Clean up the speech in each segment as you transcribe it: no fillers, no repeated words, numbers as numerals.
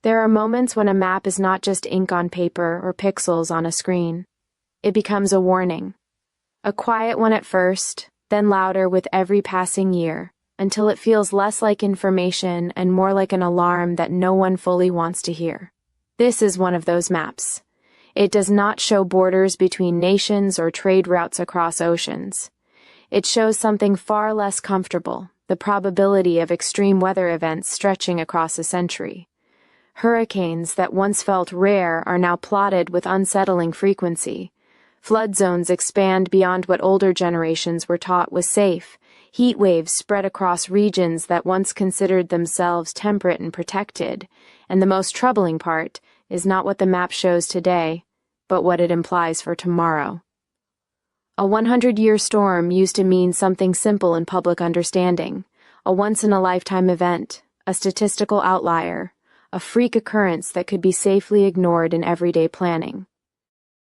There are moments when a map is not just ink on paper or pixels on a screen. It becomes a warning. A quiet one at first, then louder with every passing year, until it feels less like information and more like an alarm that no one fully wants to hear. This is one of those maps. It does not show borders between nations or trade routes across oceans. It shows something far less comfortable, the probability of extreme weather events stretching across a century. Hurricanes that once felt rare are now plotted with unsettling frequency. Flood zones expand beyond what older generations were taught was safe. Heat waves spread across regions that once considered themselves temperate and protected. And the most troubling part is not what the map shows today, but what it implies for tomorrow. A 100-year storm used to mean something simple in public understanding, a once-in-a-lifetime event, a statistical outlier, a freak occurrence that could be safely ignored in everyday planning.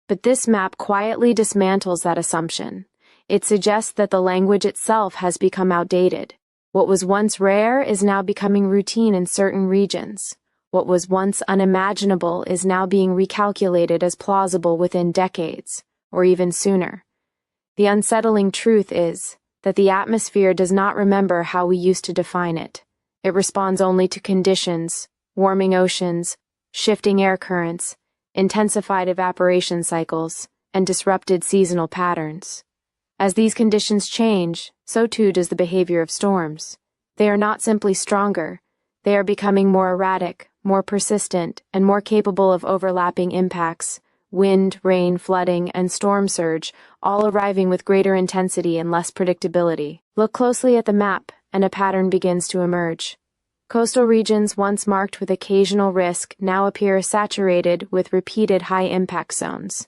But this map quietly dismantles that assumption. It suggests that the language itself has become outdated. What was once rare is now becoming routine in certain regions. What was once unimaginable is now being recalculated as plausible within decades, or even sooner. The unsettling truth is that the atmosphere does not remember how we used to define it. It responds only to conditions, warming oceans, shifting air currents, intensified evaporation cycles, and disrupted seasonal patterns. As these conditions change, so too does the behavior of storms. They are not simply stronger, they are becoming more erratic, more persistent, and more capable of overlapping impacts. Wind, rain, flooding, and storm surge, all arriving with greater intensity and less predictability. Look closely at the map, and a pattern begins to emerge. Coastal regions once marked with occasional risk now appear saturated with repeated high-impact zones.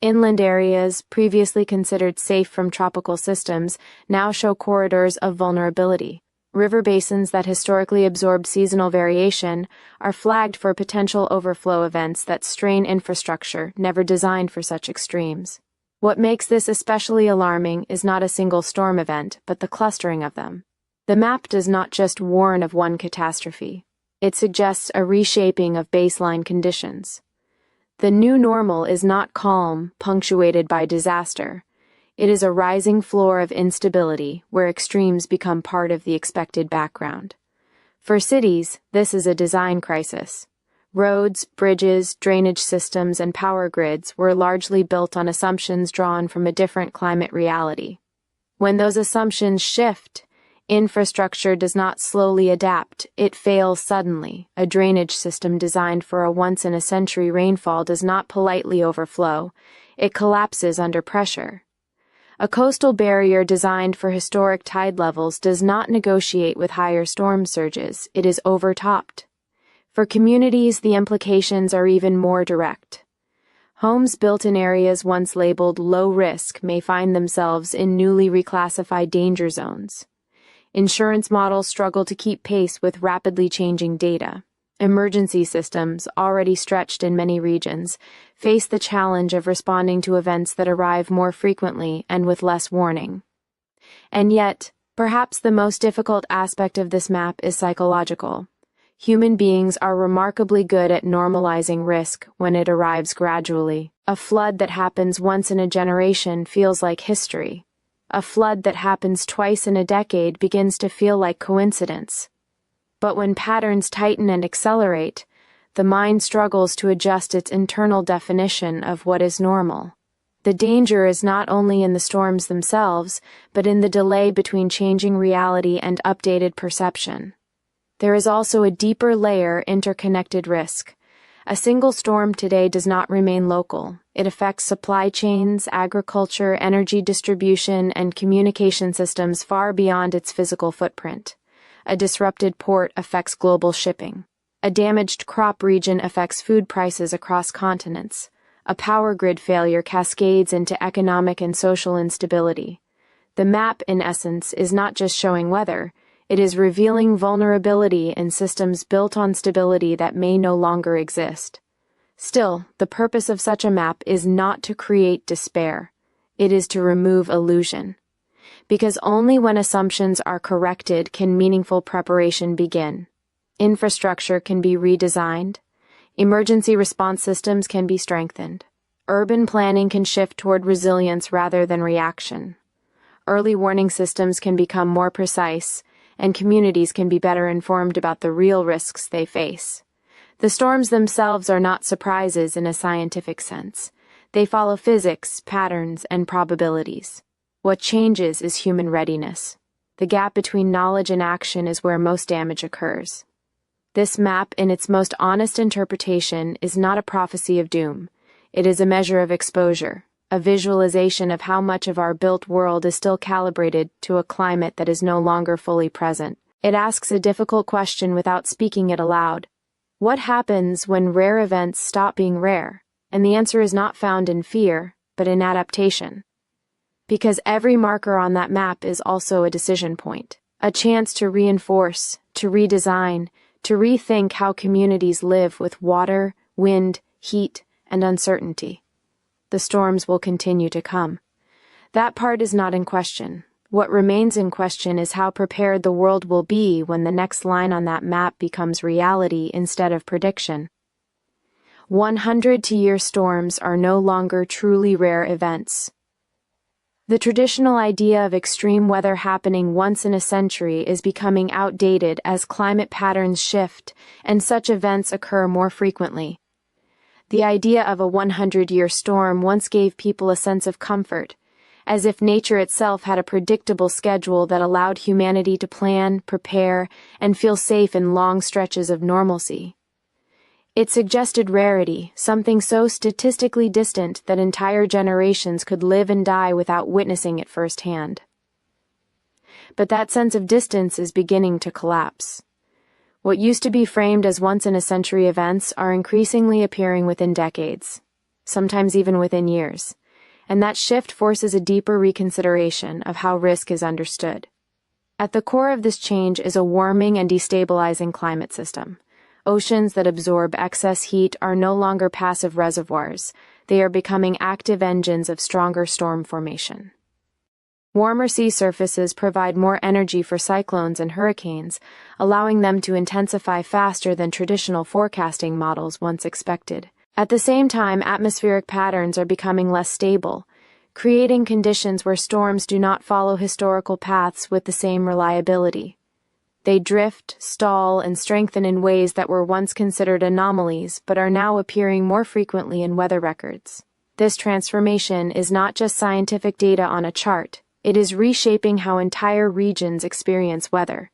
Inland areas, previously considered safe from tropical systems, now show corridors of vulnerability. River basins that historically absorbed seasonal variation are flagged for potential overflow events that strain infrastructure never designed for such extremes. What makes this especially alarming is not a single storm event, but the clustering of them. The map does not just warn of one catastrophe. It suggests a reshaping of baseline conditions. The new normal is not calm, punctuated by disaster. It is a rising floor of instability where extremes become part of the expected background. For cities, this is a design crisis. Roads, bridges, drainage systems, and power grids were largely built on assumptions drawn from a different climate reality. When those assumptions shift, infrastructure does not slowly adapt, it fails suddenly. A drainage system designed for a once-in-a-century rainfall does not politely overflow, it collapses under pressure. A coastal barrier designed for historic tide levels does not negotiate with higher storm surges, it is overtopped. For communities, the implications are even more direct. Homes built in areas once labeled low risk may find themselves in newly reclassified danger zones. Insurance models struggle to keep pace with rapidly changing data. Emergency systems, already stretched in many regions, face the challenge of responding to events that arrive more frequently and with less warning. And yet, perhaps the most difficult aspect of this map is psychological. Human beings are remarkably good at normalizing risk when it arrives gradually. A flood that happens once in a generation feels like history. A flood that happens twice in a decade begins to feel like coincidence. But when patterns tighten and accelerate, the mind struggles to adjust its internal definition of what is normal. The danger is not only in the storms themselves, but in the delay between changing reality and updated perception. There is also a deeper layer interconnected risk. A single storm today does not remain local. It affects supply chains, agriculture, energy distribution, and communication systems far beyond its physical footprint. A disrupted port affects global shipping. A damaged crop region affects food prices across continents. A power grid failure cascades into economic and social instability. The map, in essence, is not just showing weather, it is revealing vulnerability in systems built on stability that may no longer exist. Still, the purpose of such a map is not to create despair. It is to remove illusion. Because only when assumptions are corrected can meaningful preparation begin. Infrastructure can be redesigned. Emergency response systems can be strengthened. Urban planning can shift toward resilience rather than reaction. Early warning systems can become more precise, and communities can be better informed about the real risks they face. The storms themselves are not surprises in a scientific sense. They follow physics, patterns, and probabilities. What changes is human readiness. The gap between knowledge and action is where most damage occurs. This map, in its most honest interpretation, is not a prophecy of doom. It is a measure of exposure, a visualization of how much of our built world is still calibrated to a climate that is no longer fully present. It asks a difficult question without speaking it aloud. What happens when rare events stop being rare? And the answer is not found in fear, but in adaptation. Because every marker on that map is also a decision point, a chance to reinforce, to redesign, to rethink how communities live with water, wind, heat, and uncertainty. The storms will continue to come. That part is not in question. What remains in question is how prepared the world will be when the next line on that map becomes reality instead of prediction. 100-year storms are no longer truly rare events. The traditional idea of extreme weather happening once in a century is becoming outdated as climate patterns shift and such events occur more frequently. The idea of a 100-year storm once gave people a sense of comfort, as if nature itself had a predictable schedule that allowed humanity to plan, prepare, and feel safe in long stretches of normalcy. It suggested rarity, something so statistically distant that entire generations could live and die without witnessing it firsthand. But that sense of distance is beginning to collapse. What used to be framed as once-in-a-century events are increasingly appearing within decades, sometimes even within years, and that shift forces a deeper reconsideration of how risk is understood. At the core of this change is a warming and destabilizing climate system. Oceans that absorb excess heat are no longer passive reservoirs. They are becoming active engines of stronger storm formation. Warmer sea surfaces provide more energy for cyclones and hurricanes, allowing them to intensify faster than traditional forecasting models once expected. At the same time, atmospheric patterns are becoming less stable, creating conditions where storms do not follow historical paths with the same reliability. They drift, stall, and strengthen in ways that were once considered anomalies but are now appearing more frequently in weather records. This transformation is not just scientific data on a chart, it is reshaping how entire regions experience weather.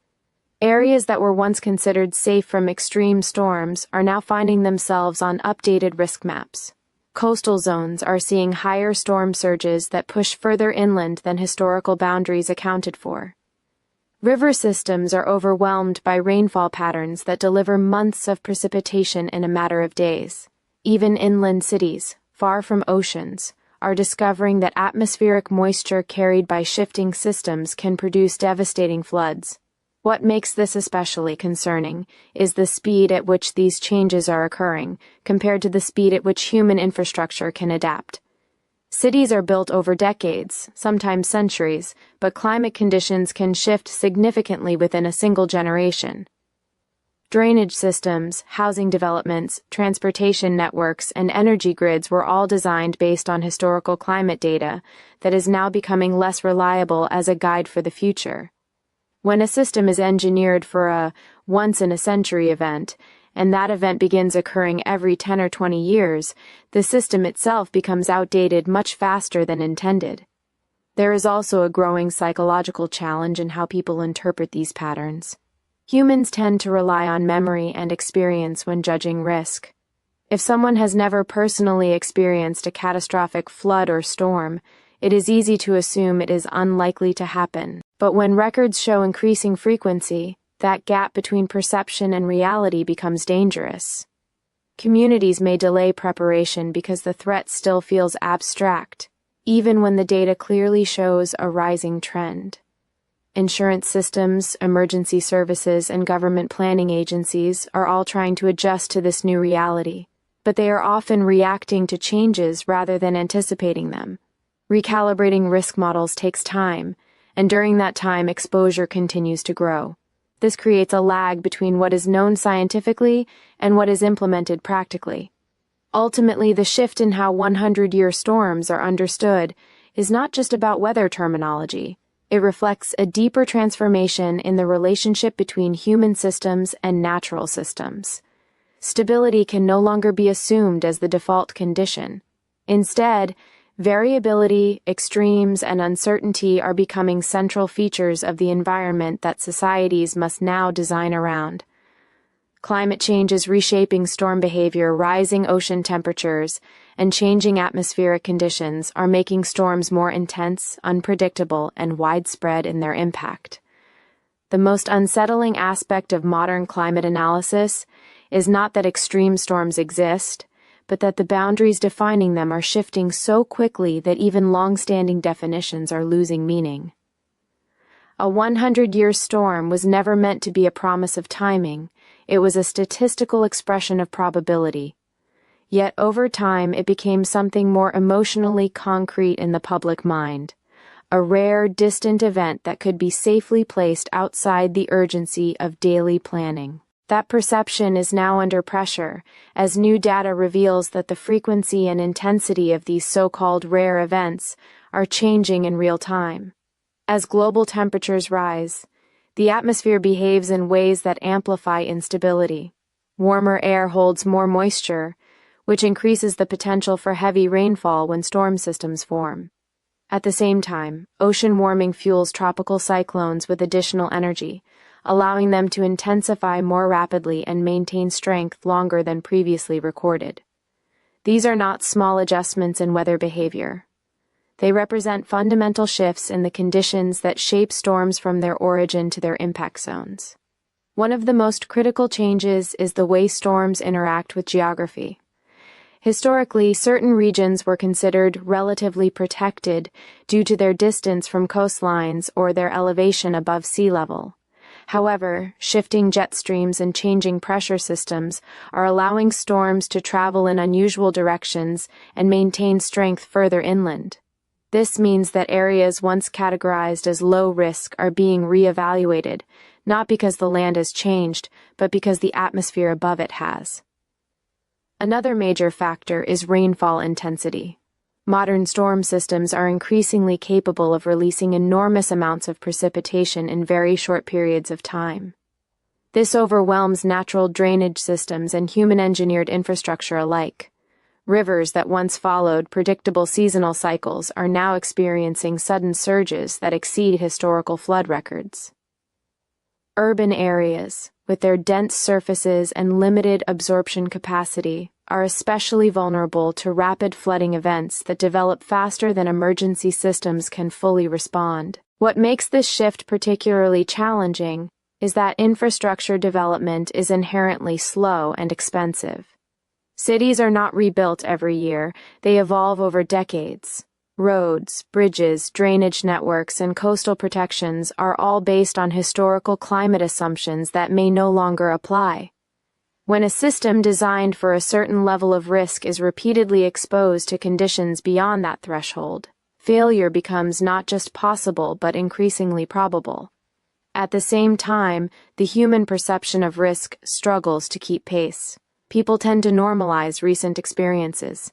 Areas that were once considered safe from extreme storms are now finding themselves on updated risk maps. Coastal zones are seeing higher storm surges that push further inland than historical boundaries accounted for. River systems are overwhelmed by rainfall patterns that deliver months of precipitation in a matter of days. Even inland cities, far from oceans, are discovering that atmospheric moisture carried by shifting systems can produce devastating floods. What makes this especially concerning is the speed at which these changes are occurring, compared to the speed at which human infrastructure can adapt. Cities are built over decades, sometimes centuries, but climate conditions can shift significantly within a single generation. Drainage systems, housing developments, transportation networks, and energy grids were all designed based on historical climate data that is now becoming less reliable as a guide for the future. When a system is engineered for a once-in-a-century event, and that event begins occurring every 10 or 20 years, the system itself becomes outdated much faster than intended. There is also a growing psychological challenge in how people interpret these patterns. Humans tend to rely on memory and experience when judging risk. If someone has never personally experienced a catastrophic flood or storm, it is easy to assume it is unlikely to happen. But when records show increasing frequency, that gap between perception and reality becomes dangerous. Communities may delay preparation because the threat still feels abstract, even when the data clearly shows a rising trend. Insurance systems, emergency services, and government planning agencies are all trying to adjust to this new reality, but they are often reacting to changes rather than anticipating them. Recalibrating risk models takes time, and during that time exposure continues to grow. This creates a lag between what is known scientifically and what is implemented practically. Ultimately, the shift in how 100-year storms are understood is not just about weather terminology. It reflects a deeper transformation in the relationship between human systems and natural systems. Stability can no longer be assumed as the default condition. Instead, variability, extremes, and uncertainty are becoming central features of the environment that societies must now design around. Climate change is reshaping storm behavior. Rising ocean temperatures and changing atmospheric conditions are making storms more intense, unpredictable, and widespread in their impact. The most unsettling aspect of modern climate analysis is not that extreme storms exist, but that the boundaries defining them are shifting so quickly that even long-standing definitions are losing meaning. A 100-year storm was never meant to be a promise of timing. It was a statistical expression of probability. Yet over time it became something more emotionally concrete in the public mind, a rare, distant event that could be safely placed outside the urgency of daily planning. That perception is now under pressure, as new data reveals that the frequency and intensity of these so-called rare events are changing in real time. As global temperatures rise, the atmosphere behaves in ways that amplify instability. Warmer air holds more moisture, which increases the potential for heavy rainfall when storm systems form. At the same time, ocean warming fuels tropical cyclones with additional energy, allowing them to intensify more rapidly and maintain strength longer than previously recorded. These are not small adjustments in weather behavior. They represent fundamental shifts in the conditions that shape storms from their origin to their impact zones. One of the most critical changes is the way storms interact with geography. Historically, certain regions were considered relatively protected due to their distance from coastlines or their elevation above sea level. However, shifting jet streams and changing pressure systems are allowing storms to travel in unusual directions and maintain strength further inland. This means that areas once categorized as low risk are being re-evaluated, not because the land has changed, but because the atmosphere above it has. Another major factor is rainfall intensity. Modern storm systems are increasingly capable of releasing enormous amounts of precipitation in very short periods of time. This overwhelms natural drainage systems and human-engineered infrastructure alike. Rivers that once followed predictable seasonal cycles are now experiencing sudden surges that exceed historical flood records. Urban areas, with their dense surfaces and limited absorption capacity, are especially vulnerable to rapid flooding events that develop faster than emergency systems can fully respond. What makes this shift particularly challenging is that infrastructure development is inherently slow and expensive. Cities are not rebuilt every year, they evolve over decades. Roads, bridges, drainage networks, and coastal protections are all based on historical climate assumptions that may no longer apply. When a system designed for a certain level of risk is repeatedly exposed to conditions beyond that threshold, failure becomes not just possible but increasingly probable. At the same time, the human perception of risk struggles to keep pace. People tend to normalize recent experiences.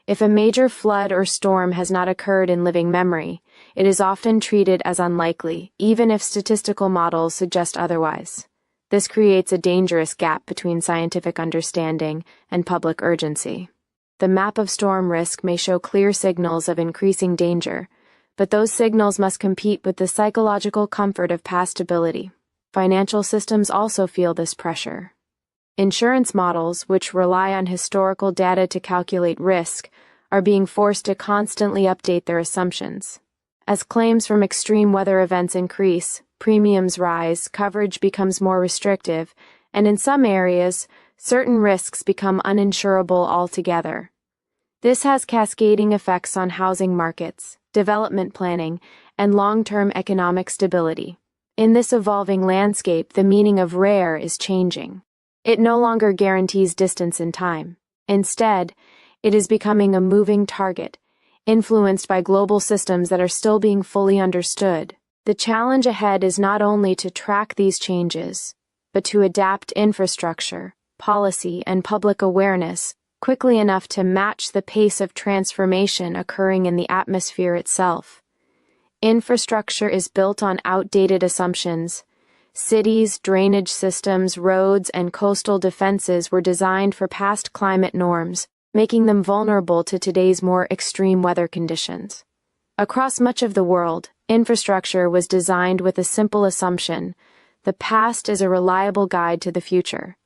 If a major flood or storm has not occurred in living memory, it is often treated as unlikely, even if statistical models suggest otherwise. This creates a dangerous gap between scientific understanding and public urgency. The map of storm risk may show clear signals of increasing danger, but those signals must compete with the psychological comfort of past stability. Financial systems also feel this pressure. Insurance models, which rely on historical data to calculate risk, are being forced to constantly update their assumptions. As claims from extreme weather events increase, premiums rise, coverage becomes more restrictive, and in some areas, certain risks become uninsurable altogether. This has cascading effects on housing markets, development planning, and long-term economic stability. In this evolving landscape, the meaning of rare is changing. It no longer guarantees distance in time. Instead, it is becoming a moving target, influenced by global systems that are still being fully understood. The challenge ahead is not only to track these changes, but to adapt infrastructure, policy, and public awareness quickly enough to match the pace of transformation occurring in the atmosphere itself. Infrastructure is built on outdated assumptions. Cities, drainage systems, roads, and coastal defenses were designed for past climate norms, making them vulnerable to today's more extreme weather conditions. Across much of the world, infrastructure was designed with a simple assumption: the past is a reliable guide to the future.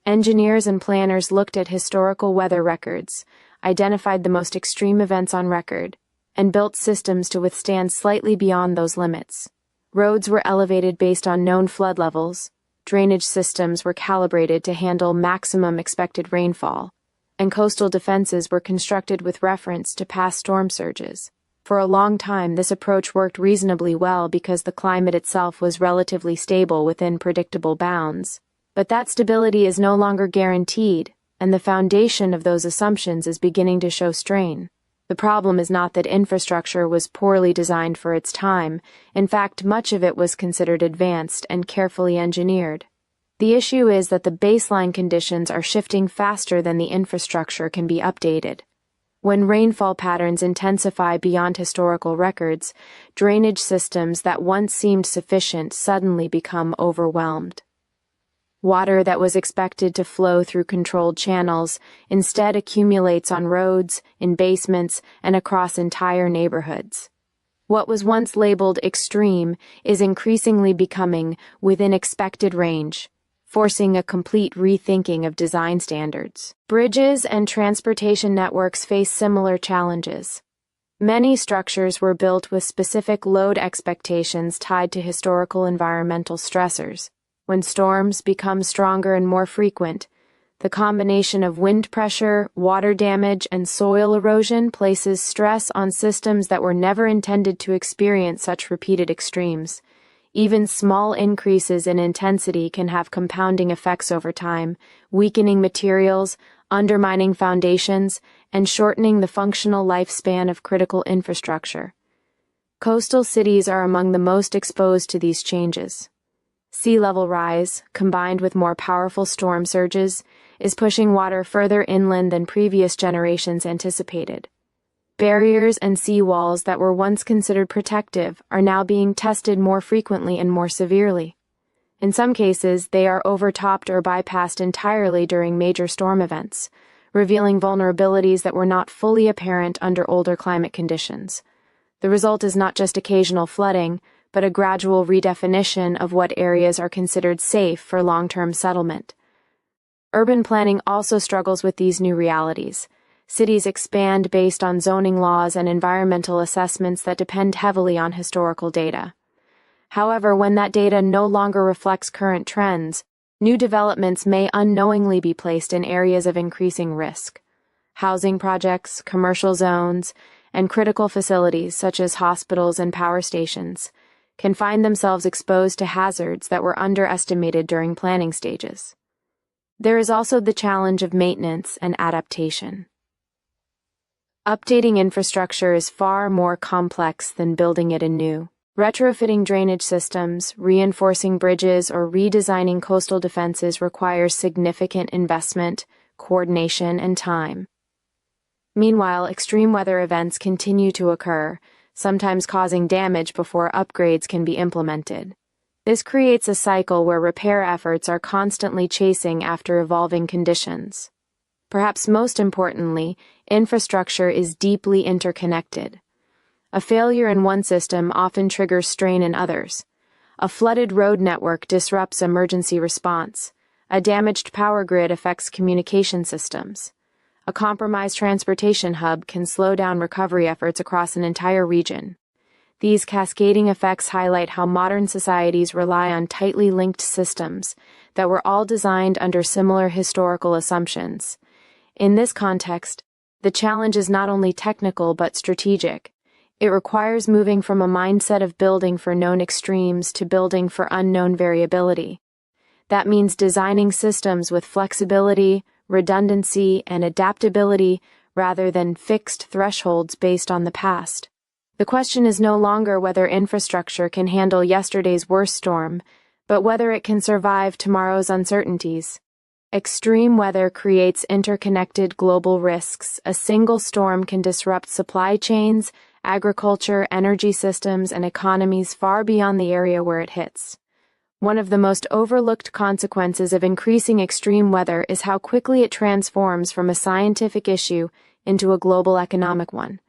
Engineers and planners looked at historical weather records, identified the most extreme events on record, and built systems to withstand slightly beyond those limits. Roads were elevated based on known flood levels, drainage systems were calibrated to handle maximum expected rainfall, and coastal defenses were constructed with reference to past storm surges. For a long time, this approach worked reasonably well because the climate itself was relatively stable within predictable bounds. But that stability is no longer guaranteed, and the foundation of those assumptions is beginning to show strain. The problem is not that infrastructure was poorly designed for its time. In fact, much of it was considered advanced and carefully engineered. The issue is that the baseline conditions are shifting faster than the infrastructure can be updated. When rainfall patterns intensify beyond historical records, drainage systems that once seemed sufficient suddenly become overwhelmed. Water that was expected to flow through controlled channels instead accumulates on roads, in basements, and across entire neighborhoods. What was once labeled extreme is increasingly becoming within expected range, forcing a complete rethinking of design standards. Bridges and transportation networks face similar challenges. Many structures were built with specific load expectations tied to historical environmental stressors. When storms become stronger and more frequent, the combination of wind pressure, water damage, and soil erosion places stress on systems that were never intended to experience such repeated extremes. Even small increases in intensity can have compounding effects over time, weakening materials, undermining foundations, and shortening the functional lifespan of critical infrastructure. Coastal cities are among the most exposed to these changes. Sea level rise, combined with more powerful storm surges, is pushing water further inland than previous generations anticipated. Barriers and seawalls that were once considered protective are now being tested more frequently and more severely. In some cases, they are overtopped or bypassed entirely during major storm events, revealing vulnerabilities that were not fully apparent under older climate conditions. The result is not just occasional flooding, but a gradual redefinition of what areas are considered safe for long-term settlement. Urban planning also struggles with these new realities. Cities expand based on zoning laws and environmental assessments that depend heavily on historical data. However, when that data no longer reflects current trends, new developments may unknowingly be placed in areas of increasing risk. Housing projects, commercial zones, and critical facilities such as hospitals and power stations can find themselves exposed to hazards that were underestimated during planning stages. There is also the challenge of maintenance and adaptation. Updating infrastructure is far more complex than building it anew. Retrofitting drainage systems, reinforcing bridges, or redesigning coastal defenses requires significant investment, coordination, and time. Meanwhile, extreme weather events continue to occur, sometimes causing damage before upgrades can be implemented. This creates a cycle where repair efforts are constantly chasing after evolving conditions. Perhaps most importantly, infrastructure is deeply interconnected. A failure in one system often triggers strain in others. A flooded road network disrupts emergency response. A damaged power grid affects communication systems. A compromised transportation hub can slow down recovery efforts across an entire region. These cascading effects highlight how modern societies rely on tightly linked systems that were all designed under similar historical assumptions. In this context, the challenge is not only technical but strategic. It requires moving from a mindset of building for known extremes to building for unknown variability. That means designing systems with flexibility, redundancy, and adaptability rather than fixed thresholds based on the past. The question is no longer whether infrastructure can handle yesterday's worst storm, but whether it can survive tomorrow's uncertainties. Extreme weather creates interconnected global risks. A single storm can disrupt supply chains, agriculture, energy systems, and economies far beyond the area where it hits. One of the most overlooked consequences of increasing extreme weather is how quickly it transforms from a scientific issue into a global economic one.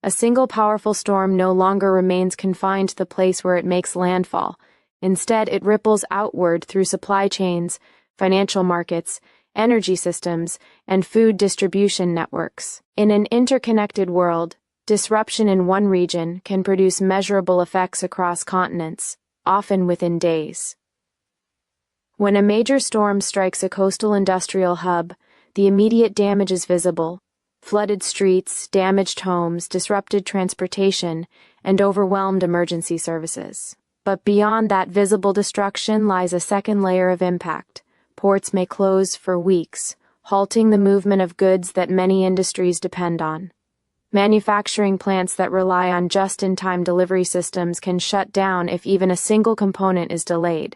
A single powerful storm no longer remains confined to the place where it makes landfall. Instead, it ripples outward through supply chains, financial markets, energy systems, and food distribution networks. In an interconnected world, disruption in one region can produce measurable effects across continents, often within days. When a major storm strikes a coastal industrial hub, the immediate damage is visible: flooded streets, damaged homes, disrupted transportation, and overwhelmed emergency services. But beyond that visible destruction lies a second layer of impact. Ports may close for weeks, halting the movement of goods that many industries depend on. Manufacturing plants that rely on just-in-time delivery systems can shut down if even a single component is delayed.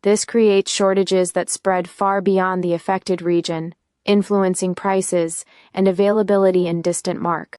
This creates shortages that spread far beyond the affected region, influencing prices and availability in distant markets.